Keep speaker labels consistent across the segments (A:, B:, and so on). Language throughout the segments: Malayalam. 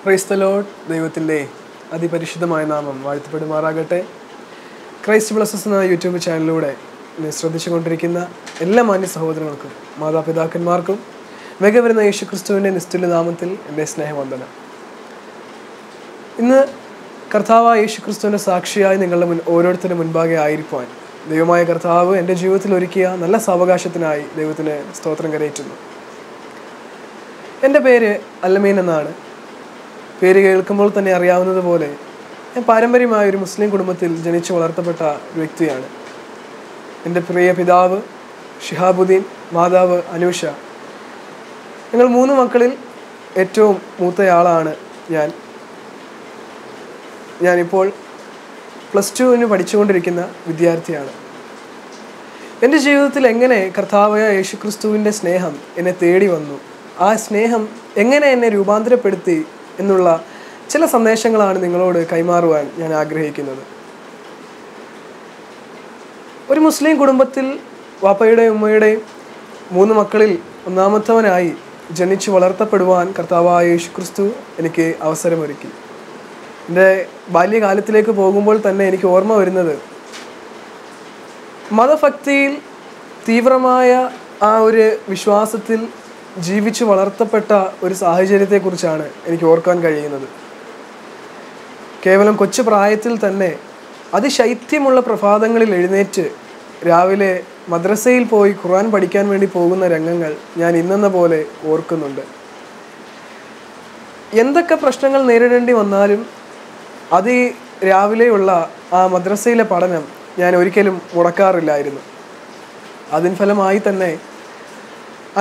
A: Praise the Lord. ദൈവത്തിൻ്റെ അതിപരിശുദ്ധമായ നാമം വാഴ്ത്തപ്പെടുമാറാകട്ടെ. ക്രൈസ്റ്റ് ബ്ലസ്സസ് എന്ന യൂട്യൂബ് ചാനലിലൂടെ എന്നെ ശ്രദ്ധിച്ചുകൊണ്ടിരിക്കുന്ന എല്ലാ മാന്യ സഹോദരങ്ങൾക്കും മാതാപിതാക്കന്മാർക്കും മികവരുന്ന യേശു ക്രിസ്തുവിൻ്റെ നിസ്തുല്യ നാമത്തിൽ എൻ്റെ സ്നേഹവന്ദനം. ഇന്ന് കർത്താവായ യേശു ക്രിസ്തുവിൻ്റെ സാക്ഷിയായി നിങ്ങളുടെ ഓരോരുത്തരും മുൻപാകെ ആയിരിക്കാൻ ദൈവമായ കർത്താവ് എൻ്റെ ജീവിതത്തിൽ ഒരുക്കിയ നല്ല സാവകാശത്തിനായി ദൈവത്തിന് സ്തോത്രം കരയറ്റുന്നു. എൻ്റെ പേര് അല്ലമീൻ എന്നാണ്. പേര് കേൾക്കുമ്പോൾ തന്നെ അറിയാവുന്നതുപോലെ ഞാൻ പാരമ്പര്യമായ ഒരു മുസ്ലിം കുടുംബത്തിൽ ജനിച്ചു വളർത്തപ്പെട്ട ഒരു വ്യക്തിയാണ്. എൻ്റെ പ്രിയ പിതാവ് ഷിഹാബുദ്ദീൻ, മാതാവ് അനൂഷ. ഞങ്ങൾ 3 മക്കളിൽ ഏറ്റവും മൂത്തയാളാണ് ഞാനിപ്പോൾ +2 പഠിച്ചുകൊണ്ടിരിക്കുന്ന വിദ്യാർത്ഥിയാണ്. എൻ്റെ ജീവിതത്തിൽ എങ്ങനെ കർത്താവായ യേശു ക്രിസ്തുവിൻ്റെ സ്നേഹം എന്നെ തേടി വന്നു, ആ സ്നേഹം എങ്ങനെ എന്നെ രൂപാന്തരപ്പെടുത്തി എന്നുള്ള ചില സന്ദേശങ്ങളാണ് നിങ്ങളോട് കൈമാറുവാൻ ഞാൻ ആഗ്രഹിക്കുന്നത്. ഒരു മുസ്ലിം കുടുംബത്തിൽ വാപ്പയുടെയും ഉമ്മയുടെയും 3 മക്കളിൽ ഒന്നാമത്തവനായി ജനിച്ചു വളർത്തപ്പെടുവാൻ കർത്താവായ യേശു ക്രിസ്തു എനിക്ക് അവസരമൊരുക്കി. എൻ്റെ ബാല്യകാലത്തിലേക്ക് പോകുമ്പോൾ തന്നെ എനിക്ക് ഓർമ്മ വരുന്നത് മതഭക്തിയിൽ തീവ്രമായ ആ ഒരു വിശ്വാസത്തിൽ ജീവിച്ചു വളർത്തപ്പെട്ട ഒരു സാഹചര്യത്തെക്കുറിച്ചാണ് എനിക്ക് ഓർക്കാൻ കഴിയുന്നത്. കേവലം കൊച്ചു പ്രായത്തിൽ തന്നെ അതിശൈത്യമുള്ള പ്രഭാതങ്ങളിൽ എഴുന്നേറ്റ് രാവിലെ മദ്രസയിൽ പോയി ഖുർആൻ പഠിക്കാൻ വേണ്ടി പോകുന്ന രംഗങ്ങൾ ഞാൻ ഇന്നെന്ന പോലെ ഓർക്കുന്നുണ്ട്. എന്തൊക്കെ പ്രശ്നങ്ങൾ നേരിടേണ്ടി വന്നാലും രാവിലെയുള്ള ആ മദ്രസയിലെ പഠനം ഞാൻ ഒരിക്കലും മുടക്കാറില്ലായിരുന്നു. അതിൻ ഫലമായി തന്നെ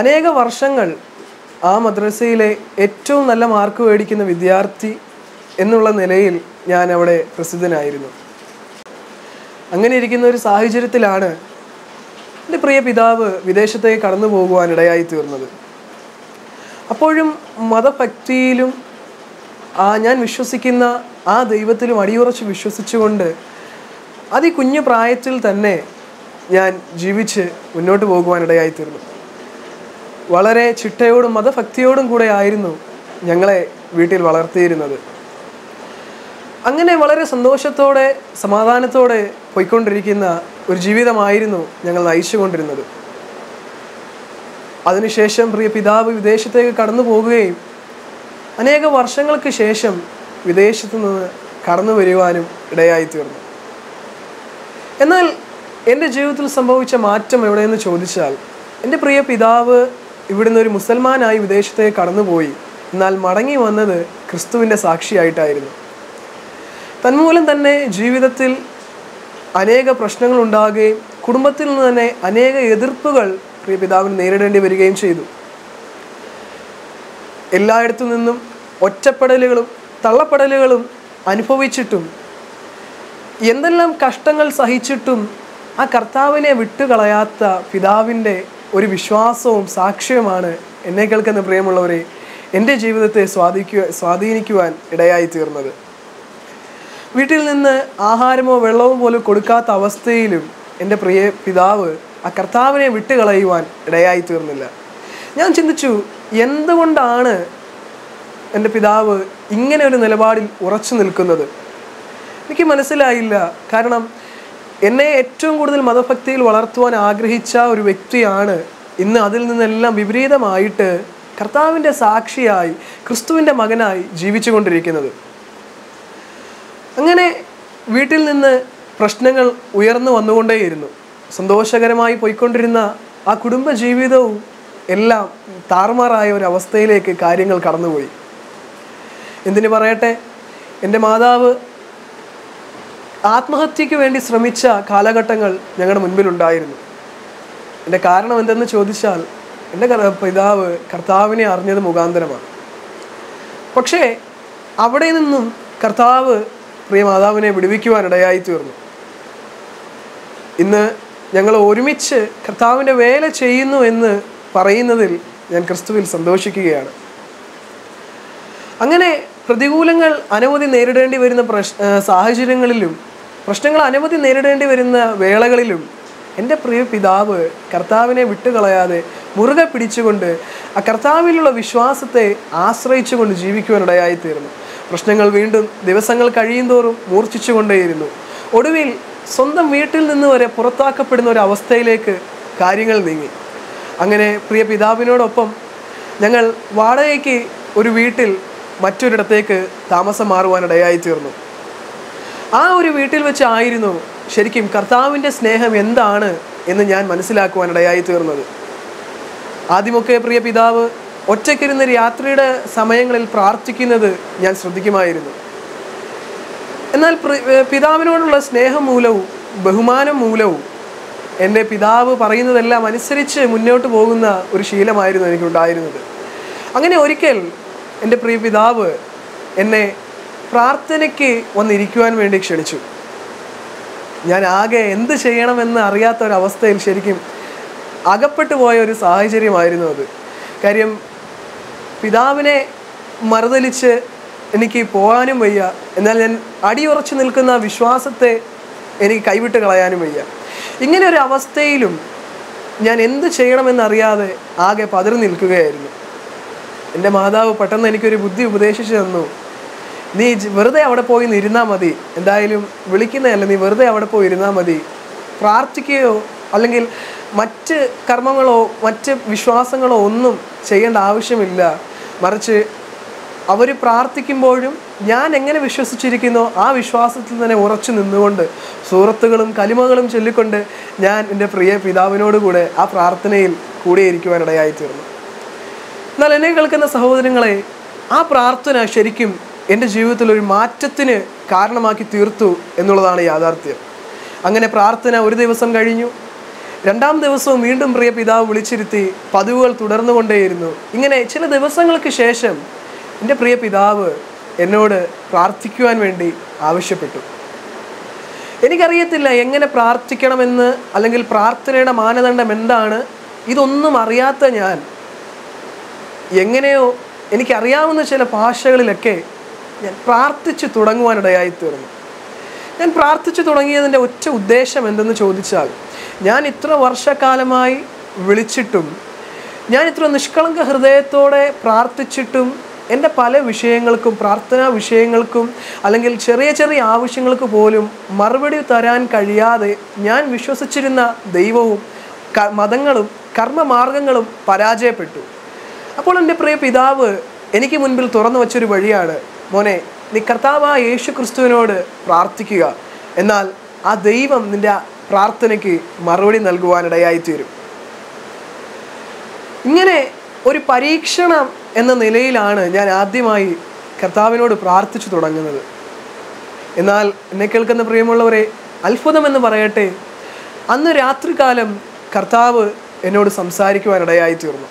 A: അനേക വർഷങ്ങൾ ആ മദ്രസയിലെ ഏറ്റവും നല്ല മാർക്ക് മേടിക്കുന്ന വിദ്യാർത്ഥി എന്നുള്ള നിലയിൽ ഞാൻ അവിടെ പ്രസിദ്ധനായിരുന്നു. അങ്ങനെ ഇരിക്കുന്ന ഒരു സാഹചര്യത്തിലാണ് എൻ്റെ പ്രിയ പിതാവ് വിദേശത്തേക്ക് കടന്നു പോകുവാൻ ഇടയായി തീർന്നത്. അപ്പോഴും മതഭക്തിയിലും ഞാൻ വിശ്വസിക്കുന്ന ആ ദൈവത്തിലും അടിയുറച്ച് വിശ്വസിച്ചുകൊണ്ട് കുഞ്ഞു പ്രായത്തിൽ തന്നെ ഞാൻ ജീവിച്ച് മുന്നോട്ട് പോകുവാനിടയായി തീർന്നു. വളരെ ചിട്ടയോടും മതഭക്തിയോടും കൂടെ ആയിരുന്നു ഞങ്ങളെ വീട്ടിൽ വളർത്തിയിരുന്നത്. അങ്ങനെ വളരെ സന്തോഷത്തോടെ സമാധാനത്തോടെ പോയിക്കൊണ്ടിരിക്കുന്ന ഒരു ജീവിതമായിരുന്നു ഞങ്ങൾ നയിച്ചുകൊണ്ടിരുന്നത്. അതിനുശേഷം പ്രിയ പിതാവ് വിദേശത്തേക്ക് കടന്നു പോകുകയും അനേക വർഷങ്ങൾക്ക് ശേഷം വിദേശത്തു നിന്ന് കടന്നു വരുവാനും ഇടയായി തീർന്നു. എന്നാൽ എൻ്റെ ജീവിതത്തിൽ സംഭവിച്ച മാറ്റം എവിടെയെന്ന് ചോദിച്ചാൽ, എൻ്റെ പ്രിയ പിതാവ് ഇവിടുന്ന് ഒരു മുസൽമാനായി വിദേശത്തേക്ക് കടന്നുപോയി. എന്നാൽ മടങ്ങി വന്നത് ക്രിസ്തുവിൻ്റെ സാക്ഷിയായിട്ടായിരുന്നു. തന്മൂലം തന്നെ ജീവിതത്തിൽ അനേക പ്രശ്നങ്ങൾ ഉണ്ടാകുകയും കുടുംബത്തിൽ നിന്ന് തന്നെ അനേക എതിർപ്പുകൾ പ്രിയ പിതാവിന് നേരിടേണ്ടി വരികയും ചെയ്തു. എല്ലായിടത്തു നിന്നും ഒറ്റപ്പെടലുകളും തള്ളപ്പെടലുകളും അനുഭവിച്ചിട്ടും എന്തെല്ലാം കഷ്ടങ്ങൾ സഹിച്ചിട്ടും ആ കർത്താവിനെ വിട്ടുകളയാത്ത പിതാവിൻ്റെ ഒരു വിശ്വാസവും സാക്ഷ്യവുമാണ് എന്നെ കേൾക്കുന്ന പ്രിയമുള്ളവരെ എൻ്റെ ജീവിതത്തെ സ്വാധീനിക്കുവാൻ ഇടയായി തീർന്നത്. വീട്ടിൽ നിന്ന് ആഹാരമോ വെള്ളമോ പോലും കൊടുക്കാത്ത അവസ്ഥയിലും എൻ്റെ പ്രിയ പിതാവ് ആ കർത്താവിനെ വിട്ടുകളയുവാൻ ഇടയായി തീർന്നില്ല. ഞാൻ ചിന്തിച്ചു, എന്തുകൊണ്ടാണ് എൻ്റെ പിതാവ് ഇങ്ങനെ ഒരു നിലപാടിൽ ഉറച്ചു നിൽക്കുന്നത്? എനിക്ക് മനസ്സിലായില്ല. കാരണം എന്നെ ഏറ്റവും കൂടുതൽ മതഭക്തിയിൽ വളർത്തുവാൻ ആഗ്രഹിച്ച ഒരു വ്യക്തിയാണ് ഇന്ന് അതിൽ നിന്നെല്ലാം വിപരീതമായിട്ട് കർത്താവിൻ്റെ സാക്ഷിയായി ക്രിസ്തുവിൻ്റെ മകനായി ജീവിച്ചു കൊണ്ടിരിക്കുന്നത്. അങ്ങനെ വീട്ടിൽ നിന്ന് പ്രശ്നങ്ങൾ ഉയർന്നു വന്നുകൊണ്ടേയിരുന്നു. സന്തോഷകരമായി പോയിക്കൊണ്ടിരുന്ന ആ കുടുംബ ജീവിതവും എല്ലാം താറുമാറായ ഒരു അവസ്ഥയിലേക്ക് കാര്യങ്ങൾ കടന്നുപോയി. എന്തിനു പറയട്ടെ, എൻ്റെ മാതാവ് ആത്മഹത്യക്ക് വേണ്ടി ശ്രമിച്ച കാലഘട്ടങ്ങൾ ഞങ്ങളുടെ മുൻപിലുണ്ടായിരുന്നു. എൻ്റെ കാരണം എന്തെന്ന് ചോദിച്ചാൽ, എൻ്റെ പിതാവ് കർത്താവിനെ അറിഞ്ഞത് മുഖാന്തരമാണ്. പക്ഷേ അവിടെ നിന്നും കർത്താവ് പ്രിയ മാതാവിനെ വിടുവിക്കുവാനിടയായി തീർന്നു. ഇന്ന് ഞങ്ങൾ ഒരുമിച്ച് കർത്താവിൻ്റെ വേല ചെയ്യുന്നു എന്ന് പറയുന്നതിൽ ഞാൻ ക്രിസ്തുവിൽ സന്തോഷിക്കുകയാണ്. അങ്ങനെ പ്രതികൂലങ്ങൾ അനവധി നേരിടേണ്ടി വരുന്ന സാഹചര്യങ്ങളിലും പ്രശ്നങ്ങൾ അനവധി നേരിടേണ്ടി വരുന്ന വേളകളിലും എൻ്റെ പ്രിയ പിതാവ് കർത്താവിനെ വിട്ടുകളയാതെ മുറുകെ പിടിച്ചുകൊണ്ട് ആ കർത്താവിലുള്ള വിശ്വാസത്തെ ആശ്രയിച്ചുകൊണ്ട് ജീവിക്കുവാനിടയായിത്തീർന്നു. പ്രശ്നങ്ങൾ വീണ്ടും ദിവസങ്ങൾ കഴിയുന്തോറും മൂർച്ഛിച്ചുകൊണ്ടേയിരുന്നു. ഒടുവിൽ സ്വന്തം വീട്ടിൽ നിന്ന് വരെ പുറത്താക്കപ്പെടുന്ന ഒരു അവസ്ഥയിലേക്ക് കാര്യങ്ങൾ നീങ്ങി. അങ്ങനെ പ്രിയ പിതാവിനോടൊപ്പം ഞങ്ങൾ വാടകയ്ക്ക് ഒരു വീട്ടിൽ മറ്റൊരിടത്തേക്ക് താമസം മാറുവാനിടയായിത്തീർന്നു. ആ ഒരു വീട്ടിൽ വെച്ചായിരുന്നു ശരിക്കും കർത്താവിൻ്റെ സ്നേഹം എന്താണ് എന്ന് ഞാൻ മനസ്സിലാക്കുവാനിടയായിത്തീർന്നത്. ആദ്യമൊക്കെ പ്രിയ പിതാവ് ഒറ്റയ്ക്കിരുന്ന് രാത്രിയുടെ സമയങ്ങളിൽ പ്രാർത്ഥിക്കുന്നത് ഞാൻ ശ്രദ്ധിക്കുമായിരുന്നു. എന്നാൽ പിതാവിനോടുള്ള സ്നേഹം മൂലവും ബഹുമാനം മൂലവും എൻ്റെ പിതാവ് പറയുന്നതെല്ലാം അനുസരിച്ച് മുന്നോട്ട് പോകുന്ന ഒരു ശീലമായിരുന്നു എനിക്കുണ്ടായിരുന്നത്. അങ്ങനെ ഒരിക്കൽ എൻ്റെ പ്രിയ പിതാവ് എന്നെ പ്രാർത്ഥനയ്ക്ക് വന്നിരിക്കുവാൻ വേണ്ടി ക്ഷണിച്ചു. ഞാൻ ആകെ എന്ത് ചെയ്യണമെന്ന് അറിയാത്ത ഒരവസ്ഥയിൽ ശരിക്കും അകപ്പെട്ടു പോയ ഒരു സാഹചര്യമായിരുന്നു അത്. കാര്യം പിതാവിനെ മറുതലിച്ച് എനിക്ക് പോകാനും വയ്യ, എന്നാൽ ഞാൻ അടിയുറച്ചു നിൽക്കുന്ന വിശ്വാസത്തെ എനിക്ക് കൈവിട്ട് കളയാനും വയ്യ. ഇങ്ങനെ ഒരു അവസ്ഥയിലും ഞാൻ എന്ത് ചെയ്യണമെന്നറിയാതെ ആകെ പതറി നിൽക്കുകയായിരുന്നു. എൻ്റെ മാതാവ് പെട്ടെന്ന് എനിക്കൊരു ബുദ്ധി ഉപദേശിച്ചു തന്നു. നീ വെറുതെ അവിടെ പോയി ഇരുന്നാൽ മതി, എന്തായാലും വിളിക്കുന്നതല്ല, നീ വെറുതെ അവിടെ പോയി ഇരുന്നാൽ മതി. പ്രാർത്ഥിക്കുകയോ അല്ലെങ്കിൽ മറ്റ് കർമ്മങ്ങളോ മറ്റ് വിശ്വാസങ്ങളോ ഒന്നും ചെയ്യേണ്ട ആവശ്യമില്ല. മറിച്ച് അവർ പ്രാർത്ഥിക്കുമ്പോഴും ഞാൻ എങ്ങനെ വിശ്വസിച്ചിരിക്കുന്നോ ആ വിശ്വാസത്തിൽ തന്നെ ഉറച്ചു നിന്നുകൊണ്ട് സൂറത്തുകളും കലിമകളും ചൊല്ലിക്കൊണ്ട് ഞാൻ എൻ്റെ പ്രിയ പിതാവിനോടുകൂടെ ആ പ്രാർത്ഥനയിൽ കൂടിയിരിക്കുവാനിടയായിത്തീർന്നു. എന്നാൽ എന്നെ കേൾക്കുന്ന സഹോദരങ്ങളെ, ആ പ്രാർത്ഥന ശരിക്കും എൻ്റെ ജീവിതത്തിൽ ഒരു മാറ്റത്തിന് കാരണമാക്കി തീർത്തു എന്നുള്ളതാണ് യാഥാർത്ഥ്യം. അങ്ങനെ പ്രാർത്ഥന ഒരു ദിവസം കഴിഞ്ഞു. രണ്ടാം ദിവസവും വീണ്ടും പ്രിയ പിതാവ് വിളിച്ചിരുത്തി പതിവുകൾ തുടർന്നു കൊണ്ടേയിരുന്നു. ഇങ്ങനെ ചില ദിവസങ്ങൾക്ക് ശേഷം എൻ്റെ പ്രിയ പിതാവ് എന്നോട് പ്രാർത്ഥിക്കുവാൻ വേണ്ടി ആവശ്യപ്പെട്ടു. എനിക്കറിയത്തില്ല എങ്ങനെ പ്രാർത്ഥിക്കണമെന്ന്, അല്ലെങ്കിൽ പ്രാർത്ഥനയുടെ മാനദണ്ഡം എന്താണ്. ഇതൊന്നും അറിയാത്ത ഞാൻ എങ്ങനെയോ എനിക്കറിയാവുന്ന ചില ഭാഷകളിലൊക്കെ ഞാൻ പ്രാർത്ഥിച്ചു തുടങ്ങുവാനിടയായിത്തീർന്നു. ഞാൻ പ്രാർത്ഥിച്ചു തുടങ്ങിയതിൻ്റെ ഒറ്റ ഉദ്ദേശം എന്തെന്ന് ചോദിച്ചാൽ, ഞാൻ ഇത്ര വർഷക്കാലമായി വിളിച്ചിട്ടും ഞാൻ ഇത്ര നിഷ്കളങ്ക ഹൃദയത്തോടെ പ്രാർത്ഥിച്ചിട്ടും എൻ്റെ പല വിഷയങ്ങൾക്കും, പ്രാർത്ഥനാ വിഷയങ്ങൾക്കും അല്ലെങ്കിൽ ചെറിയ ചെറിയ ആവശ്യങ്ങൾക്ക് പോലും മറുപടി തരാൻ കഴിയാതെ ഞാൻ വിശ്വസിച്ചിരുന്ന ദൈവവും മതങ്ങളും കർമ്മമാർഗങ്ങളും പരാജയപ്പെട്ടു. അപ്പോൾ എൻ്റെ പ്രിയ പിതാവ് എനിക്ക് മുൻപിൽ തുറന്നു വച്ചൊരു വഴിയാണ്, മോനെ, നീ കർത്താവായ യേശു ക്രിസ്തുവിനോട് പ്രാർത്ഥിക്കുക, എന്നാൽ ആ ദൈവം നിൻ്റെ പ്രാർത്ഥനയ്ക്ക് മറുപടി നൽകുവാനിടയായിത്തീരും. ഇങ്ങനെ ഒരു പരീക്ഷണം എന്ന നിലയിലാണ് ഞാൻ ആദ്യമായി കർത്താവിനോട് പ്രാർത്ഥിച്ചു തുടങ്ങുന്നത്. എന്നാൽ എന്നെ കേൾക്കുന്ന പ്രിയമുള്ളവരെ, അത്ഭുതമെന്ന് പറയട്ടെ, അന്ന് രാത്രികാലം കർത്താവ് എന്നോട് സംസാരിക്കുവാനിടയായിത്തീർന്നു.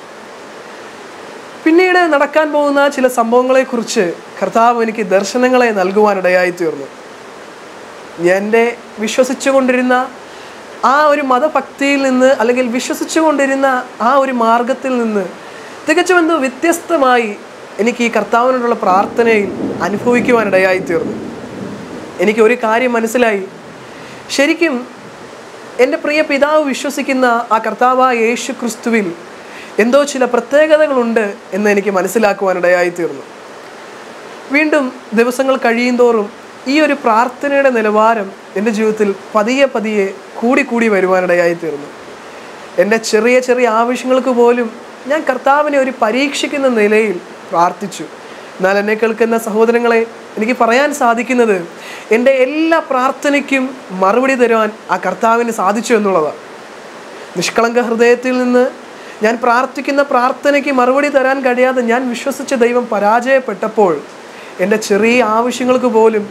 A: പിന്നീട് നടക്കാൻ പോകുന്ന ചില സംഭവങ്ങളെക്കുറിച്ച് കർത്താവ് എനിക്ക് ദർശനങ്ങളെ നൽകുവാനിടയായിത്തീർന്നു. എൻ്റെ വിശ്വസിച്ചുകൊണ്ടിരുന്ന ആ ഒരു മതഭക്തിയിൽ നിന്ന്, അല്ലെങ്കിൽ വിശ്വസിച്ചുകൊണ്ടിരുന്ന ആ ഒരു മാർഗത്തിൽ നിന്ന് തികച്ചും എന്തോ വ്യത്യസ്തമായി എനിക്ക് ഈ കർത്താവിനോടുള്ള പ്രാർത്ഥനയിൽ അനുഭവിക്കുവാനിടയായിത്തീർന്നു. എനിക്ക് ഒരു കാര്യം മനസ്സിലായി. ശരിക്കും എൻ്റെ പ്രിയ പിതാവ് വിശ്വസിക്കുന്ന ആ കർത്താവായ യേശു ക്രിസ്തുവിൽ എന്തോ ചില പ്രത്യേകതകളുണ്ട് എന്ന് എനിക്ക് മനസ്സിലാക്കുവാനിടയായിത്തീർന്നു. വീണ്ടും ദിവസങ്ങൾ കഴിയുന്തോറും ഈ ഒരു പ്രാർത്ഥനയുടെ നിലവാരം എൻ്റെ ജീവിതത്തിൽ പതിയെ പതിയെ കൂടി വരുവാനിടയായിത്തീർന്നു. എൻ്റെ ചെറിയ ചെറിയ ആവശ്യങ്ങൾക്ക് പോലും ഞാൻ കർത്താവിനെ ഒരു പരീക്ഷിക്കുന്ന നിലയിൽ പ്രാർത്ഥിച്ചു. എന്നാൽ എന്നെ കേൾക്കുന്ന സഹോദരങ്ങളെ, എനിക്ക് പറയാൻ സാധിക്കുന്നത് എൻ്റെ എല്ലാ പ്രാർത്ഥനയ്ക്കും മറുപടി തരുവാൻ ആ കർത്താവിന് സാധിച്ചു എന്നുള്ളതാണ്. നിഷ്കളങ്ക ഹൃദയത്തിൽ നിന്ന് ഞാൻ പ്രാർത്ഥിക്കുന്ന പ്രാർത്ഥനയ്ക്ക് മറുപടി തരാൻ കഴിയാതെ ഞാൻ വിശ്വസിച്ച ദൈവം പരാജയപ്പെട്ടപ്പോൾ എൻ്റെ ചെറിയ ആവശ്യങ്ങൾക്ക് പോലും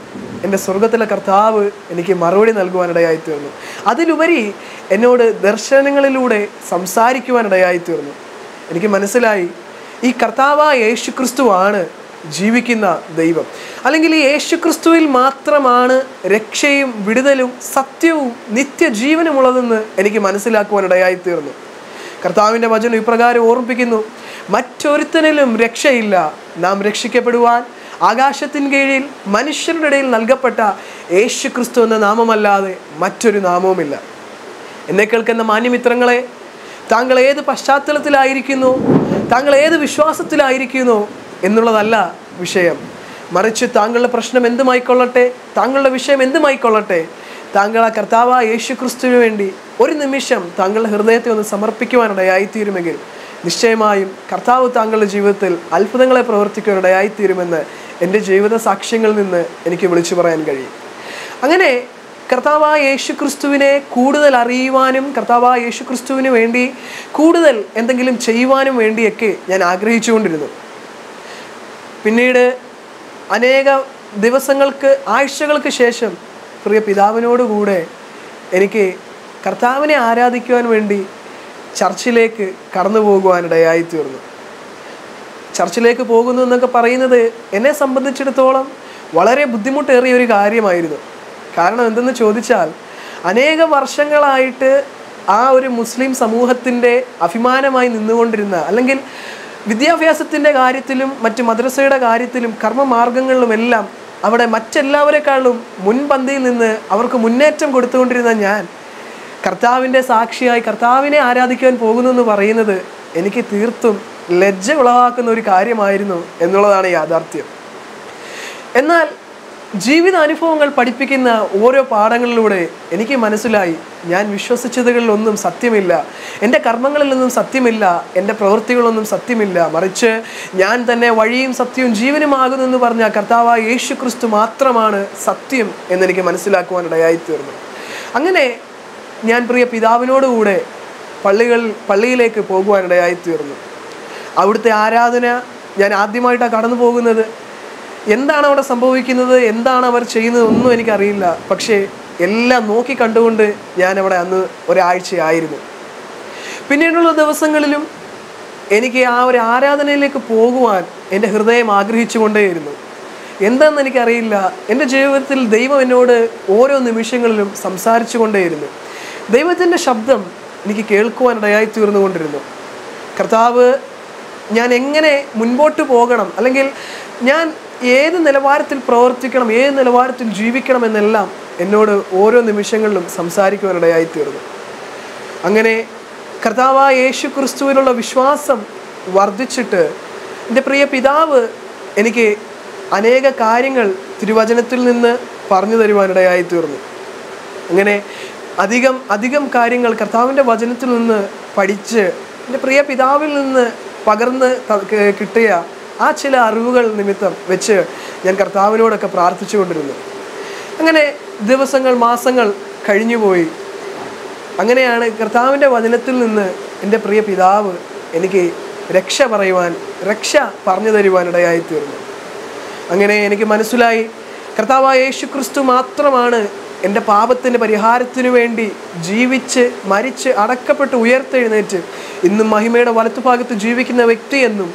A: എൻ്റെ സ്വർഗത്തിലെ കർത്താവ് എനിക്ക് മറുപടി നൽകുവാനിടയായിത്തീർന്നു. അതിലുപരി എന്നോട് ദർശനങ്ങളിലൂടെ സംസാരിക്കുവാനിടയായിത്തീർന്നു. എനിക്ക് മനസ്സിലായി, ഈ കർത്താവായ യേശു ക്രിസ്തുവാണ് ജീവിക്കുന്ന ദൈവം, അല്ലെങ്കിൽ ഈ യേശു ക്രിസ്തുവിൽ മാത്രമാണ് രക്ഷയും വിടുതലും സത്യവും നിത്യജീവനുമുള്ളതെന്ന് എനിക്ക് മനസ്സിലാക്കുവാനിടയായിത്തീർന്നു. കർത്താവിൻ്റെ വചനം ഇപ്രകാരം ഓർമ്മിപ്പിക്കുന്നു, മറ്റൊരുത്തനിലും രക്ഷയില്ല, നാം രക്ഷിക്കപ്പെടുവാൻ ആകാശത്തിന് കീഴിൽ മനുഷ്യരുടെ ഇടയിൽ നൽകപ്പെട്ട യേശു ക്രിസ്തു എന്ന നാമമല്ലാതെ മറ്റൊരു നാമവുമില്ല. എന്നെ കേൾക്കുന്ന മാന്യമിത്രങ്ങളെ, താങ്കൾ ഏത് പശ്ചാത്തലത്തിലായിരിക്കുന്നു, താങ്കൾ ഏത് വിശ്വാസത്തിലായിരിക്കുന്നു എന്നുള്ളതല്ല വിഷയം. മറിച്ച് താങ്കളുടെ പ്രശ്നം എന്തുമായിക്കൊള്ളട്ടെ, താങ്കളുടെ വിഷയം എന്തുമായിക്കൊള്ളട്ടെ, താങ്കൾ ആ കർത്താവായ യേശു ക്രിസ്തുവിന് വേണ്ടി ഒരു നിമിഷം താങ്കളുടെ ഹൃദയത്തെ ഒന്ന് സമർപ്പിക്കുവാനിടയായിത്തീരുമെങ്കിൽ നിശ്ചയമായും കർത്താവ് താങ്കളുടെ ജീവിതത്തിൽ അത്ഭുതങ്ങളെ പ്രവർത്തിക്കുവാനിടയായിത്തീരുമെന്ന് എൻ്റെ ജീവിത സാക്ഷ്യങ്ങളിൽ നിന്ന് എനിക്ക് വിളിച്ചു പറയാൻ കഴിയും. അങ്ങനെ കർത്താവായ യേശു ക്രിസ്തുവിനെ കൂടുതൽ അറിയുവാനും കർത്താവായ യേശു ക്രിസ്തുവിന് വേണ്ടി കൂടുതൽ എന്തെങ്കിലും ചെയ്യുവാനും വേണ്ടിയൊക്കെ ഞാൻ ആഗ്രഹിച്ചുകൊണ്ടിരുന്നു. പിന്നീട് അനേക ദിവസങ്ങൾക്ക്, ആഴ്ചകൾക്ക് ശേഷം പ്രിയ പിതാവിനോടുകൂടെ എനിക്ക് കർത്താവിനെ ആരാധിക്കുവാൻ വേണ്ടി ചർച്ചിലേക്ക് കടന്നു പോകുവാനിടയായിത്തീർന്നു. ചർച്ചിലേക്ക് പോകുന്നു എന്നൊക്കെ പറയുന്നത് എന്നെ സംബന്ധിച്ചിടത്തോളം വളരെ ബുദ്ധിമുട്ടേറിയ ഒരു കാര്യമായിരുന്നു. കാരണം എന്തെന്ന് ചോദിച്ചാൽ, അനേക വർഷങ്ങളായിട്ട് ആ ഒരു മുസ്ലിം സമൂഹത്തിൻ്റെ അഭിമാനമായി നിന്നുകൊണ്ടിരുന്ന, അല്ലെങ്കിൽ വിദ്യാഭ്യാസത്തിൻ്റെ കാര്യത്തിലും മറ്റ് മദ്രസയുടെ കാര്യത്തിലും കർമ്മമാർഗങ്ങളിലുമെല്ലാം അവിടെ മറ്റെല്ലാവരെക്കാളും മുൻപന്തിയിൽ നിന്ന് അവർക്ക് മുന്നേറ്റം കൊടുത്തുകൊണ്ടിരുന്ന ഞാൻ കർത്താവിൻ്റെ സാക്ഷിയായി കർത്താവിനെ ആരാധിക്കാൻ പോകുന്നു എന്ന് പറയുന്നത് എനിക്ക് തീർത്തും ലജ്ജ ഉളവാക്കുന്ന ഒരു കാര്യമായിരുന്നു എന്നുള്ളതാണ് യാഥാർത്ഥ്യം. എന്നാൽ ജീവിത അനുഭവങ്ങൾ പഠിപ്പിക്കുന്ന ഓരോ പാഠങ്ങളിലൂടെ എനിക്ക് മനസ്സിലായി, ഞാൻ വിശ്വസിച്ചതുകളിലൊന്നും സത്യമില്ല, എൻ്റെ കർമ്മങ്ങളിലൊന്നും സത്യമില്ല, എൻ്റെ പ്രവൃത്തികളൊന്നും സത്യമില്ല, മറിച്ച് ഞാൻ തന്നെ വഴിയും സത്യവും ജീവനുമാകുന്നു എന്ന് പറഞ്ഞ കർത്താവായ യേശു ക്രിസ്തു മാത്രമാണ് സത്യം എന്നെനിക്ക് മനസ്സിലാക്കുവാനിടയായിത്തീർന്നു. അങ്ങനെ ഞാൻ പ്രിയ പിതാവിനോടുകൂടെ പള്ളിയിലേക്ക് പോകുവാനിടയായിത്തീർന്നു. അവിടുത്തെ ആരാധന ഞാൻ ആദ്യമായിട്ടാണ് കടന്നു പോകുന്നത്. എന്താണ് അവിടെ സംഭവിക്കുന്നത്, എന്താണ് അവർ ചെയ്യുന്നത് ഒന്നും എനിക്കറിയില്ല. പക്ഷേ എല്ലാം നോക്കി കണ്ടുകൊണ്ട് ഞാൻ അവിടെ അന്ന് ഒരാഴ്ചയായിരുന്നു. പിന്നീടുള്ള ദിവസങ്ങളിലും എനിക്ക് ആ ഒരു ആരാധനയിലേക്ക് പോകുവാൻ എൻ്റെ ഹൃദയം ആഗ്രഹിച്ചു കൊണ്ടേയിരുന്നു. എന്താണെന്ന് എനിക്കറിയില്ല, എൻ്റെ ജീവിതത്തിൽ ദൈവം എന്നോട് ഓരോ നിമിഷങ്ങളിലും സംസാരിച്ചു കൊണ്ടേയിരുന്നു. ദൈവത്തിൻ്റെ ശബ്ദം എനിക്ക് കേൾക്കുവാനിടയായിത്തീർന്നുകൊണ്ടിരുന്നു. കർത്താവ് ഞാൻ എങ്ങനെ മുൻപോട്ട് പോകണം, അല്ലെങ്കിൽ ഞാൻ ഏത് നിലവാരത്തിൽ പ്രവർത്തിക്കണം, ഏത് നിലവാരത്തിൽ ജീവിക്കണം എന്നെല്ലാം എന്നോട് ഓരോ നിമിഷങ്ങളിലും സംസാരിക്കുവാനിടയായിത്തീർന്നു. അങ്ങനെ കർത്താവായ യേശു ക്രിസ്തുവിനുള്ള വിശ്വാസം വർദ്ധിച്ചിട്ട് എൻ്റെ പ്രിയ പിതാവ് എനിക്ക് അനേക കാര്യങ്ങൾ തിരുവചനത്തിൽ നിന്ന് പറഞ്ഞു തരുവാനിടയായിത്തീർന്നു. അങ്ങനെ അധികം കാര്യങ്ങൾ കർത്താവിൻ്റെ വചനത്തിൽ നിന്ന് പഠിച്ച് എൻ്റെ പ്രിയ പിതാവിൽ നിന്ന് പകർന്ന് കിട്ടിയ ആ ചില അറിവുകൾ നിമിത്തം വെച്ച് ഞാൻ കർത്താവിനോടൊക്കെ പ്രാർത്ഥിച്ചു കൊണ്ടിരുന്നു. അങ്ങനെ ദിവസങ്ങൾ, മാസങ്ങൾ കഴിഞ്ഞുപോയി. അങ്ങനെയാണ് കർത്താവിൻ്റെ വചനത്തിൽ നിന്ന് എൻ്റെ പ്രിയ പിതാവ് എനിക്ക് രക്ഷ പറഞ്ഞു തരുവാനിടയായിത്തീർന്നു. അങ്ങനെ എനിക്ക് മനസ്സിലായി, കർത്താവായ യേശു ക്രിസ്തു മാത്രമാണ് എൻ്റെ പാപത്തിൻ്റെ പരിഹാരത്തിനു വേണ്ടി ജീവിച്ച് മരിച്ച് അടക്കപ്പെട്ട് ഉയർത്തെഴുന്നേറ്റ് ഇന്നും മഹിമയുടെ വലത്തുഭാഗത്ത് ജീവിക്കുന്ന വ്യക്തിയെന്നും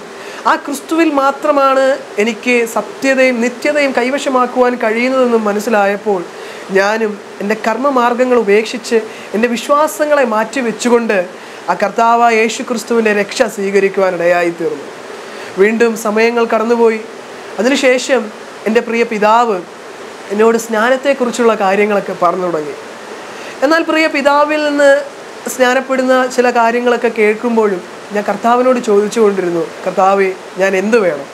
A: ആ ക്രിസ്തുവിൽ മാത്രമാണ് എനിക്ക് സത്യതയും നിത്യതയും കൈവശമാക്കുവാൻ കഴിയുന്നതെന്നും മനസ്സിലായപ്പോൾ ഞാനും എൻ്റെ കർമ്മമാർഗങ്ങൾ ഉപേക്ഷിച്ച് എൻ്റെ വിശ്വാസങ്ങളെ മാറ്റിവെച്ചുകൊണ്ട് ആ കർത്താവായ യേശു ക്രിസ്തുവിൻ്റെ രക്ഷ സ്വീകരിക്കുവാനിടയായിത്തീർന്നു. വീണ്ടും സമയങ്ങൾ കടന്നുപോയി. അതിനുശേഷം എൻ്റെ പ്രിയ പിതാവ് എന്നോട് സ്നാനത്തെക്കുറിച്ചുള്ള കാര്യങ്ങളൊക്കെ പറഞ്ഞു തുടങ്ങി. എന്നാൽ പ്രിയ പിതാവിൽ നിന്ന് സ്നാനപ്പെടുന്ന ചില കാര്യങ്ങളൊക്കെ കേൾക്കുമ്പോഴും ഞാൻ കർത്താവിനോട് ചോദിച്ചു കൊണ്ടിരുന്നു, കർത്താവേ, ഞാൻ എന്ത് വേണം?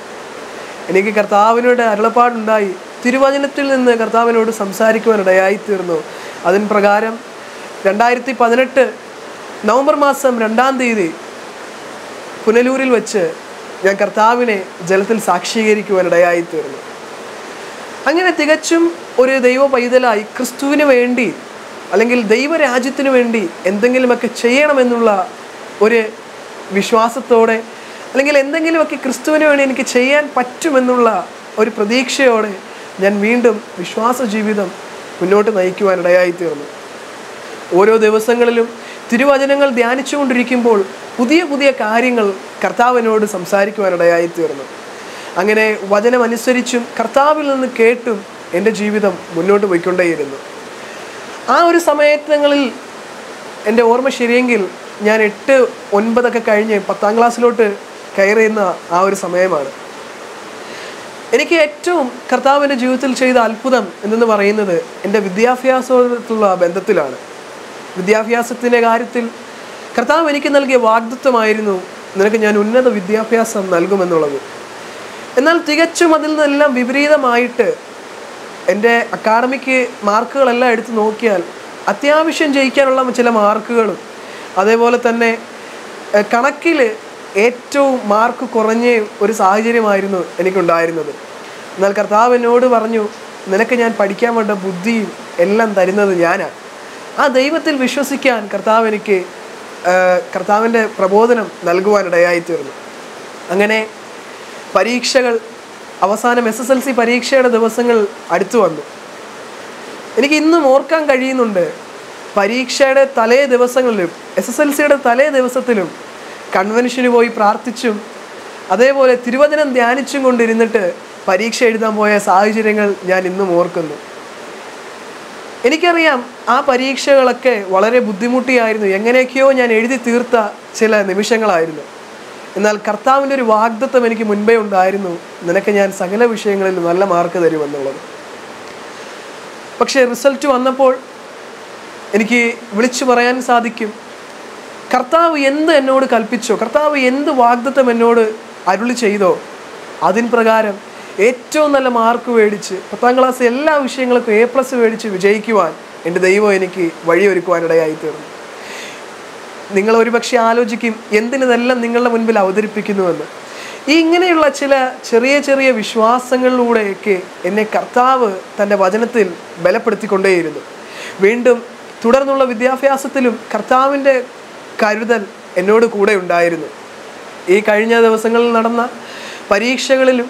A: എനിക്ക് കർത്താവിനോട് അരുളപ്പാടുണ്ടായി, തിരുവചനത്തിൽ നിന്ന് കർത്താവിനോട് സംസാരിക്കുവാനിടയായിത്തീർന്നു. അതിന് പ്രകാരം 2018 നവംബർ മാസം 2-ാം തീയതി പുനലൂരിൽ വെച്ച് ഞാൻ കർത്താവിനെ ജലത്തിൽ സാക്ഷീകരിക്കുവാനിടയായിത്തീർന്നു. അങ്ങനെ തികച്ചും ഒരു ദൈവ പൈതലായി ക്രിസ്തുവിന് വേണ്ടി, അല്ലെങ്കിൽ ദൈവരാജ്യത്തിന് വേണ്ടി എന്തെങ്കിലുമൊക്കെ ചെയ്യണമെന്നുള്ള ഒരു വിശ്വാസത്തോടെ, അല്ലെങ്കിൽ എന്തെങ്കിലുമൊക്കെ ക്രിസ്തുവിന് വേണ്ടി എനിക്ക് ചെയ്യാൻ പറ്റുമെന്നുള്ള ഒരു പ്രതീക്ഷയോടെ ഞാൻ വീണ്ടും വിശ്വാസ ജീവിതം മുന്നോട്ട് നയിക്കുവാനിടയായിത്തീർന്നു. ഓരോ ദിവസങ്ങളിലും തിരുവചനങ്ങൾ ധ്യാനിച്ചു കൊണ്ടിരിക്കുമ്പോൾ പുതിയ പുതിയ കാര്യങ്ങൾ കർത്താവിനോട് സംസാരിക്കുവാനിടയായിത്തീർന്നു. അങ്ങനെ വചനമനുസരിച്ചും കർത്താവിൽ നിന്ന് കേട്ടും എൻ്റെ ജീവിതം മുന്നോട്ട് പോയിക്കൊണ്ടേയിരുന്നു. ആ ഒരു സമയങ്ങളിൽ എൻ്റെ ഓർമ്മ ശരിയെങ്കിൽ ഞാൻ 8-9 കഴിഞ്ഞ് 10-ാം ക്ലാസ്സിലോട്ട് കയറിയുന്ന ആ ഒരു സമയമാണ്. എനിക്ക് ഏറ്റവും കർത്താവിൻ്റെ ജീവിതത്തിൽ ചെയ്ത അത്ഭുതം എന്നു പറയുന്നത് എൻ്റെ വിദ്യാഭ്യാസത്തോടുള്ള ബന്ധത്തിലാണ്. വിദ്യാഭ്യാസത്തിൻ്റെ കാര്യത്തിൽ കർത്താവ് എനിക്ക് നൽകിയ വാഗ്ദത്വമായിരുന്നു, നിനക്ക് ഞാൻ ഉന്നത വിദ്യാഭ്യാസം നൽകുമെന്നുള്ളത്. എന്നാൽ തികച്ചും അതിൽ നിന്നെല്ലാം വിപരീതമായിട്ട് എൻ്റെ അക്കാഡമിക് മാർക്കുകളെല്ലാം എടുത്ത് നോക്കിയാൽ അത്യാവശ്യം ജയിക്കാനുള്ള ചില മാർക്കുകളും, അതേപോലെ തന്നെ കണക്കിൽ ഏറ്റവും മാർക്ക് കുറഞ്ഞ ഒരു സാഹചര്യമായിരുന്നു എനിക്കുണ്ടായിരുന്നത്. എന്നാൽ കർത്താവ് എന്നോട് പറഞ്ഞു, നിനക്ക് ഞാൻ പഠിക്കാൻ വേണ്ട ബുദ്ധിയും എല്ലാം തരുന്നത് ഞാനാണ്. ആ ദൈവത്തിൽ വിശ്വസിക്കാൻ കർത്താവിൻ്റെ പ്രബോധനം നൽകുവാനിടയായിത്തീർന്നു. അങ്ങനെ പരീക്ഷകൾ അവസാനം SSLC പരീക്ഷയുടെ ദിവസങ്ങൾ അടുത്തു വന്നു. എനിക്ക് ഇന്നും ഓർക്കാൻ കഴിയുന്നുണ്ട്, പരീക്ഷയുടെ തലേ ദിവസങ്ങളിലും SSLCയുടെ തലേ ദിവസത്തിലും കൺവെൻഷന് പോയി പ്രാർത്ഥിച്ചും അതേപോലെ തിരുവചനം ധ്യാനിച്ചും കൊണ്ടിരുന്നിട്ട് പരീക്ഷ എഴുതാൻ പോയ സാഹചര്യങ്ങൾ ഞാൻ ഇന്നും ഓർക്കുന്നു. എനിക്കറിയാം ആ പരീക്ഷകളൊക്കെ വളരെ ബുദ്ധിമുട്ടിയായിരുന്നു, എങ്ങനെയൊക്കെയോ ഞാൻ എഴുതി തീർത്ത ചില നിമിഷങ്ങളായിരുന്നു. എന്നാൽ കർത്താവിൻ്റെ ഒരു വാഗ്ദത്തം എനിക്ക് മുൻപേ ഉണ്ടായിരുന്നു, നിനക്ക് ഞാൻ സകല വിഷയങ്ങളിലും നല്ല മാർക്ക് തരുമെന്നുള്ളത്. പക്ഷേ റിസൾട്ട് വന്നപ്പോൾ എനിക്ക് വിളിച്ചു പറയാൻ സാധിക്കും, കർത്താവ് എന്ത് എന്നോട് കൽപ്പിച്ചോ, കർത്താവ് എന്ത് വാഗ്ദത്തം എന്നോട് അരുളി ചെയ്തോ അതിന് പ്രകാരം ഏറ്റവും നല്ല മാർക്ക് മേടിച്ച് 10ാം ക്ലാസ് എല്ലാ വിഷയങ്ങൾക്കും A+ മേടിച്ച് വിജയിക്കുവാൻ എൻ്റെ ദൈവം എനിക്ക് വഴിയൊരുക്കുവാനിടയായി തീർന്നു. നിങ്ങൾ ഒരുപക്ഷെ ആലോചിക്കും, എന്തിനിതെല്ലാം നിങ്ങളുടെ മുൻപിൽ അവതരിപ്പിക്കുന്നുവെന്ന്. ഇങ്ങനെയുള്ള ചില ചെറിയ ചെറിയ വിശ്വാസങ്ങളിലൂടെയൊക്കെ എന്നെ കർത്താവ് തൻ്റെ വചനത്തിൽ ബലപ്പെടുത്തിക്കൊണ്ടേയിരുന്നു. വീണ്ടും തുടർന്നുള്ള വിദ്യാഭ്യാസത്തിലും കർത്താവിൻ്റെ കരുതൽ എന്നോട് കൂടെ ഉണ്ടായിരുന്നു. ഈ കഴിഞ്ഞ ദിവസങ്ങളിൽ നടന്ന പരീക്ഷകളിലും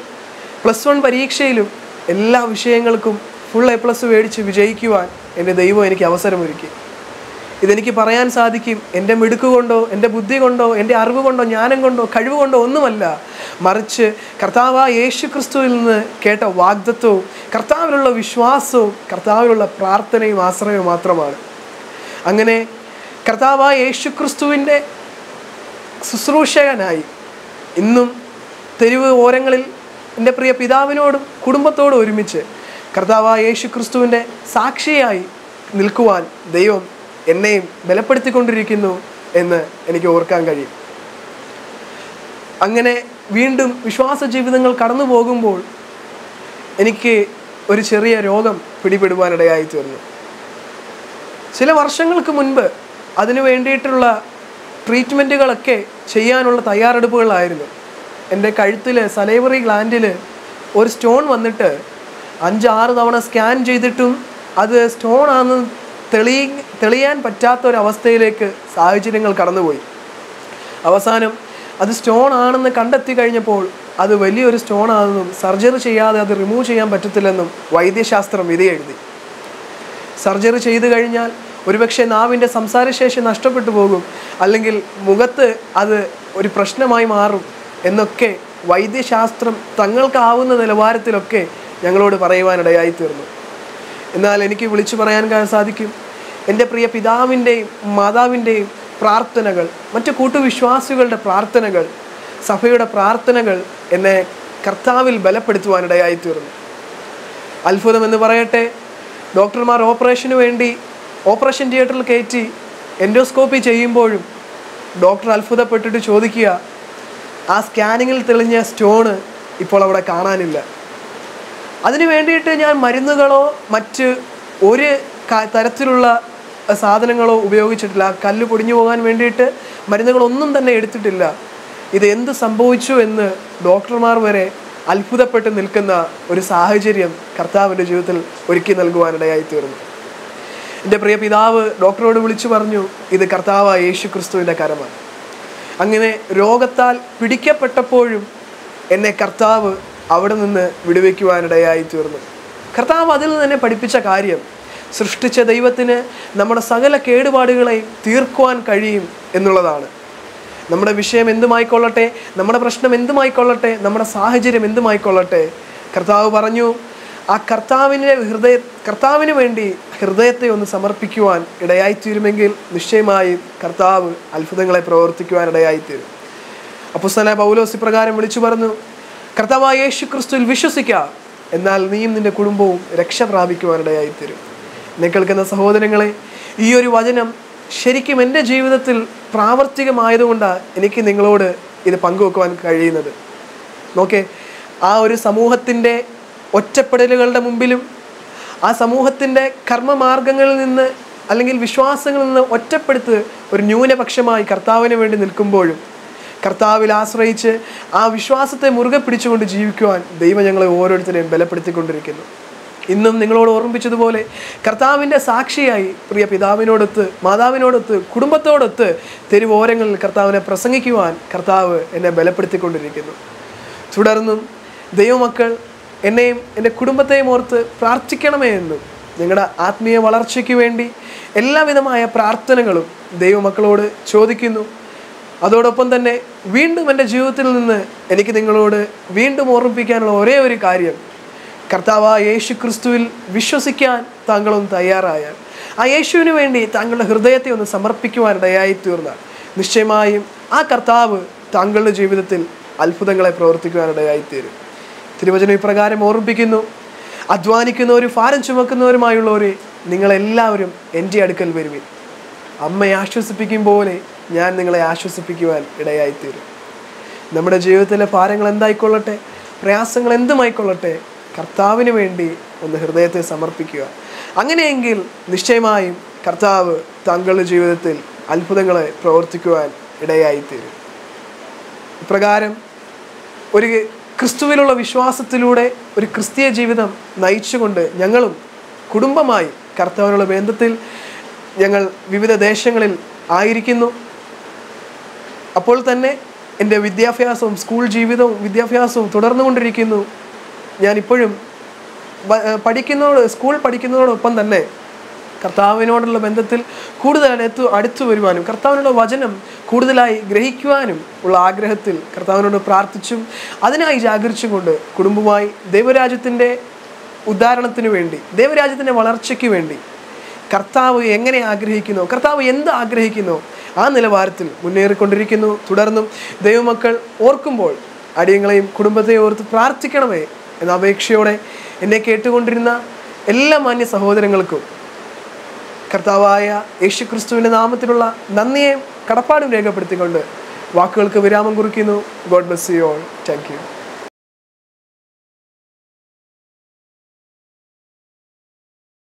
A: +1 പരീക്ഷയിലും എല്ലാ വിഷയങ്ങൾക്കും ഫുൾ A+ മേടിച്ച് വിജയിക്കുവാൻ എൻ്റെ ദൈവം എനിക്ക് അവസരമൊരുക്കി. ഇതെനിക്ക് പറയാൻ സാധിക്കും, എൻ്റെ മിടുക്ക് കൊണ്ടോ എൻ്റെ ബുദ്ധി കൊണ്ടോ എൻ്റെ അറിവ് കൊണ്ടോ ജ്ഞാനം കൊണ്ടോ കഴിവ് കൊണ്ടോ ഒന്നുമല്ല, മറിച്ച് കർത്താവായ യേശു ക്രിസ്തുവിൽ നിന്ന് കേട്ട വാഗ്ദത്വവും കർത്താവിലുള്ള വിശ്വാസവും കർത്താവിലുള്ള പ്രാർത്ഥനയും ആശ്രയവും മാത്രമാണ്. അങ്ങനെ കർത്താവായ യേശു ക്രിസ്തുവിൻ്റെ ശുശ്രൂഷകനായി ഇന്നും തെരുവ് ഓരങ്ങളിൽ എൻ്റെ പ്രിയ പിതാവിനോടും കുടുംബത്തോടും ഒരുമിച്ച് കർത്താവായ യേശു ക്രിസ്തുവിൻ്റെ സാക്ഷിയായി നിൽക്കുവാൻ ദൈവം എന്നെയും ബലപ്പെടുത്തിക്കൊണ്ടിരിക്കുന്നു എന്ന് എനിക്ക് ഓർക്കാൻ കഴിയും. അങ്ങനെ വീണ്ടും വിശ്വാസ ജീവിതങ്ങൾ കടന്നു പോകുമ്പോൾ എനിക്ക് ഒരു ചെറിയ രോഗം പിടിപെടുവാനിടയായി തീർന്നു. ചില വർഷങ്ങൾക്ക് മുൻപ് അതിനു വേണ്ടിയിട്ടുള്ള ട്രീറ്റ്മെൻറ്റുകളൊക്കെ ചെയ്യാനുള്ള തയ്യാറെടുപ്പുകളായിരുന്നു. എൻ്റെ കഴുത്തിൽ സലൈവറി ഗ്ലാൻഡിൽ ഒരു സ്റ്റോൺ വന്നിട്ട് 5-6 തവണ സ്കാൻ ചെയ്തിട്ടും അത് സ്റ്റോൺ ആണെന്ന് തെളിയാൻ പറ്റാത്തൊരവസ്ഥയിലേക്ക് സാഹചര്യങ്ങൾ കടന്നുപോയി. അവസാനം അത് സ്റ്റോൺ ആണെന്ന് കണ്ടെത്തി കഴിഞ്ഞപ്പോൾ അത് വലിയൊരു സ്റ്റോൺ ആണെന്നും സർജറി ചെയ്യാതെ അത് റിമൂവ് ചെയ്യാൻ പറ്റത്തില്ലെന്നും വൈദ്യശാസ്ത്രം വിധി എഴുതി. സർജറി ചെയ്തു കഴിഞ്ഞാൽ ഒരുപക്ഷെ നാവിൻ്റെ സംസാരശേഷി നഷ്ടപ്പെട്ടു പോകും, അല്ലെങ്കിൽ മുഖത്ത് അത് ഒരു പ്രശ്നമായി മാറും എന്നൊക്കെ വൈദ്യശാസ്ത്രം തങ്ങൾക്കാവുന്ന നിലവാരത്തിലൊക്കെ ഞങ്ങളോട് പറയുവാനിടയായി തീർന്നു. എന്നാൽ എനിക്ക് വിളിച്ചു പറയാൻ സാധിക്കും, എൻ്റെ പ്രിയ പിതാവിൻ്റെയും മാതാവിൻ്റെയും പ്രാർത്ഥനകൾ, മറ്റു കൂട്ടുവിശ്വാസികളുടെ പ്രാർത്ഥനകൾ, സഭയുടെ പ്രാർത്ഥനകൾ എന്നെ കർത്താവിൽ ബലപ്പെടുത്തുവാനിടയായി തീർന്നു. അത്ഭുതമെന്ന് പറയട്ടെ, ഡോക്ടർമാർ ഓപ്പറേഷന് വേണ്ടി ഓപ്പറേഷൻ തിയേറ്ററിൽ കയറ്റി എൻഡോസ്കോപ്പി ചെയ്യുമ്പോഴും ഡോക്ടർ അത്ഭുതപ്പെട്ടിട്ട് ചോദിക്കുക, ആ സ്കാനിങ്ങിൽ തെളിഞ്ഞ സ്റ്റോണ് ഇപ്പോൾ അവിടെ കാണാനില്ല. അതിനു വേണ്ടിയിട്ട് ഞാൻ മരുന്നുകളോ മറ്റ് ഒരു തരത്തിലുള്ള സാധനങ്ങളോ ഉപയോഗിച്ചിട്ടില്ല. കല്ല് പൊടിഞ്ഞു പോകാൻ വേണ്ടിയിട്ട് മരുന്നുകളൊന്നും തന്നെ എടുത്തിട്ടില്ല. ഇത് എന്ത് സംഭവിച്ചു എന്ന് ഡോക്ടർമാർ വരെ അത്ഭുതപ്പെട്ട് നിൽക്കുന്ന ഒരു സാഹചര്യം കർത്താവിൻ്റെ ജീവിതത്തിൽ ഒരുക്കി നൽകുവാനിടയായി തീർന്നു. എൻ്റെ പ്രിയ പിതാവ് ഡോക്ടറോട് വിളിച്ചു പറഞ്ഞു, ഇത് കർത്താവായ യേശു ക്രിസ്തുവിൻ്റെ കരമാണ്. അങ്ങനെ രോഗത്താൽ പിടിക്കപ്പെട്ടപ്പോഴും എന്നെ കർത്താവ് അവിടെ നിന്ന് വിടുവിക്കുവാനിടയായി തീർന്നു. കർത്താവ് അതിൽ നിന്ന് തന്നെ പഠിപ്പിച്ച കാര്യം, സൃഷ്ടിച്ച ദൈവത്തിന് നമ്മുടെ സകല കേടുപാടുകളെയും തീർക്കുവാൻ കഴിയും എന്നുള്ളതാണ്. നമ്മുടെ വിഷയം എന്തുമായിക്കൊള്ളട്ടെ, നമ്മുടെ പ്രശ്നം എന്തുമായിക്കൊള്ളട്ടെ, നമ്മുടെ സാഹചര്യം എന്തുമായിക്കൊള്ളട്ടെ, കർത്താവ് പറഞ്ഞു, ആ കർത്താവിന് വേണ്ടി ഹൃദയത്തെ ഒന്ന് സമർപ്പിക്കുവാൻ ഇടയായിത്തീരുമെങ്കിൽ നിശ്ചയമായും കർത്താവ് അത്ഭുതങ്ങളെ പ്രവർത്തിക്കുവാനിടയായിത്തീരും. അപ്പോസ്തലനായ പൗലോസ് ഇപ്രകാരം വിളിച്ചു പറഞ്ഞു, കർത്താവായ യേശു ക്രിസ്തുവിൽ വിശ്വസിക്കുക, എന്നാൽ നീയും നിന്റെ കുടുംബവും രക്ഷ പ്രാപിക്കുവാനിടയായിത്തീരും. എന്നെ കേൾക്കുന്ന സഹോദരങ്ങളെ, ഈ ഒരു വചനം ശരിക്കും എൻ്റെ ജീവിതത്തിൽ പ്രാവർത്തികമായതുകൊണ്ടാണ് എനിക്ക് നിങ്ങളോട് ഇത് പങ്കുവെക്കുവാൻ കഴിയുന്നത്. നോക്കേ, ആ ഒരു സമൂഹത്തിൻ്റെ ഒറ്റപ്പെടലുകളുടെ മുമ്പിലും ആ സമൂഹത്തിൻ്റെ കർമ്മമാർഗങ്ങളിൽ നിന്ന് അല്ലെങ്കിൽ വിശ്വാസങ്ങളിൽ നിന്ന് ഒറ്റപ്പെടുത്ത് ഒരു ന്യൂനപക്ഷമായി കർത്താവിന് വേണ്ടി നിൽക്കുമ്പോഴും കർത്താവിൽ ആശ്രയിച്ച് ആ വിശ്വാസത്തെ മുറുകെ പിടിച്ചുകൊണ്ട് ജീവിക്കുവാൻ ദൈവം ഞങ്ങളെ ഓരോരുത്തരെയും ബലപ്പെടുത്തിക്കൊണ്ടിരിക്കുന്നു. ഇന്നും നിങ്ങളോട് ഓർമ്മിപ്പിച്ചതുപോലെ കർത്താവിൻ്റെ സാക്ഷിയായി പ്രിയ പിതാവിനോടൊത്ത്, മാതാവിനോടൊത്ത്, കുടുംബത്തോടൊത്ത് തെരുവോരങ്ങളിൽ കർത്താവിനെ പ്രസംഗിക്കുവാൻ കർത്താവ് എന്നെ ബലപ്പെടുത്തിക്കൊണ്ടിരിക്കുന്നു. തുടർന്നും ദൈവമക്കൾ എന്നെയും എൻ്റെ കുടുംബത്തെയും ഓർത്ത് പ്രാർത്ഥിക്കണമേ എന്നും നിങ്ങളുടെ ആത്മീയ വളർച്ചയ്ക്ക് വേണ്ടി എല്ലാവിധമായ പ്രാർത്ഥനകളും ദൈവമക്കളോട് ചോദിക്കുന്നു. അതോടൊപ്പം തന്നെ വീണ്ടും എൻ്റെ ജീവിതത്തിൽ നിന്ന് എനിക്ക് നിങ്ങളോട് വീണ്ടും ഓർമ്മിപ്പിക്കാനുള്ള ഒരേ ഒരു കാര്യം, കർത്താവായ യേശു ക്രിസ്തുവിൽ വിശ്വസിക്കാൻ താങ്കളൊന്ന് തയ്യാറായാൽ, ആ യേശുവിന് വേണ്ടി താങ്കളുടെ ഹൃദയത്തെ ഒന്ന് സമർപ്പിക്കുവാനിടയായി തീർന്നാൽ നിശ്ചയമായും ആ കർത്താവ് താങ്കളുടെ ജീവിതത്തിൽ അത്ഭുതങ്ങളെ പ്രവർത്തിക്കുവാനിടയായിത്തീരും. തിരുവചനം ഇപ്രകാരം ഓർമ്മിപ്പിക്കുന്നു, അധ്വാനിക്കുന്നവരും ഭാരം ചുമക്കുന്നവരുമായുള്ളവരെ നിങ്ങളെല്ലാവരും എൻ്റെ അടുക്കൽ വരുവിൻ. അമ്മയെ ആശ്വസിപ്പിക്കും പോലെ ഞാൻ നിങ്ങളെ ആശ്വസിപ്പിക്കുവാൻ ഇടയായിത്തീരും. നമ്മുടെ ജീവിതത്തിലെ ഭാരങ്ങൾ എന്തായിക്കൊള്ളട്ടെ, പ്രയാസങ്ങൾ എന്തുമായിക്കൊള്ളട്ടെ, കർത്താവിന് വേണ്ടി ഒന്ന് ഹൃദയത്തെ സമർപ്പിക്കുക. അങ്ങനെയെങ്കിൽ നിശ്ചയമായും കർത്താവ് താങ്കളുടെ ജീവിതത്തിൽ അത്ഭുതങ്ങളെ പ്രവർത്തിക്കുവാൻ ഇടയായിത്തീരും. ഇപ്രകാരം ഒരു ക്രിസ്തുവിലുള്ള വിശ്വാസത്തിലൂടെ ഒരു ക്രിസ്തീയ ജീവിതം നയിച്ചുകൊണ്ട് ഞങ്ങളും കുടുംബമായി കർത്താവിനുള്ള ബന്ധത്തിൽ ഞങ്ങൾ വിവിധ ദേശങ്ങളിൽ ആയിരിക്കുന്നു. അപ്പോൾ തന്നെ എൻ്റെ വിദ്യാഭ്യാസവും സ്കൂൾ ജീവിതവും വിദ്യാഭ്യാസവും തുടർന്നുകൊണ്ടിരിക്കുന്നു. ഞാനിപ്പോഴും സ്കൂൾ പഠിക്കുന്നതോടൊപ്പം തന്നെ കർത്താവിനോടുള്ള ബന്ധത്തിൽ കൂടുതൽ അടുത്തു വരുവാനും കർത്താവിനുള്ള വചനം കൂടുതലായി ഗ്രഹിക്കുവാനും ഉള്ള ആഗ്രഹത്തിൽ കർത്താവിനോട് പ്രാർത്ഥിച്ചും അതിനായി ജാഗരിച്ചുകൊണ്ട് കുടുംബമായി ദൈവരാജ്യത്തിൻ്റെ ഉദ്ധാരണത്തിന് വേണ്ടി, ദൈവരാജ്യത്തിൻ്റെ വളർച്ചയ്ക്ക് വേണ്ടി കർത്താവ് എങ്ങനെ ആഗ്രഹിക്കുന്നോ, കർത്താവ് എന്ത് ആഗ്രഹിക്കുന്നോ ആ നിലവാരത്തിൽ മുന്നേറിക്കൊണ്ടിരിക്കുന്നു. തുടർന്നും ദൈവമക്കൾ ഓർക്കുമ്പോൾ അടിയങ്ങളെയും കുടുംബത്തെയും ഓർത്ത് പ്രാർത്ഥിക്കണമേ എന്ന അപേക്ഷയോടെ എന്നെ കേട്ടുകൊണ്ടിരുന്ന എല്ലാ മാന്യ സഹോദരങ്ങൾക്കും കർത്താവായ യേശു ക്രിസ്തുവിൻ്റെ നാമത്തിലുള്ള നന്ദിയെയും കടപ്പാടും രേഖപ്പെടുത്തിക്കൊണ്ട് വാക്കുകൾക്ക് വിരാമം കുറിക്കുന്നു. God bless you all. Thank you.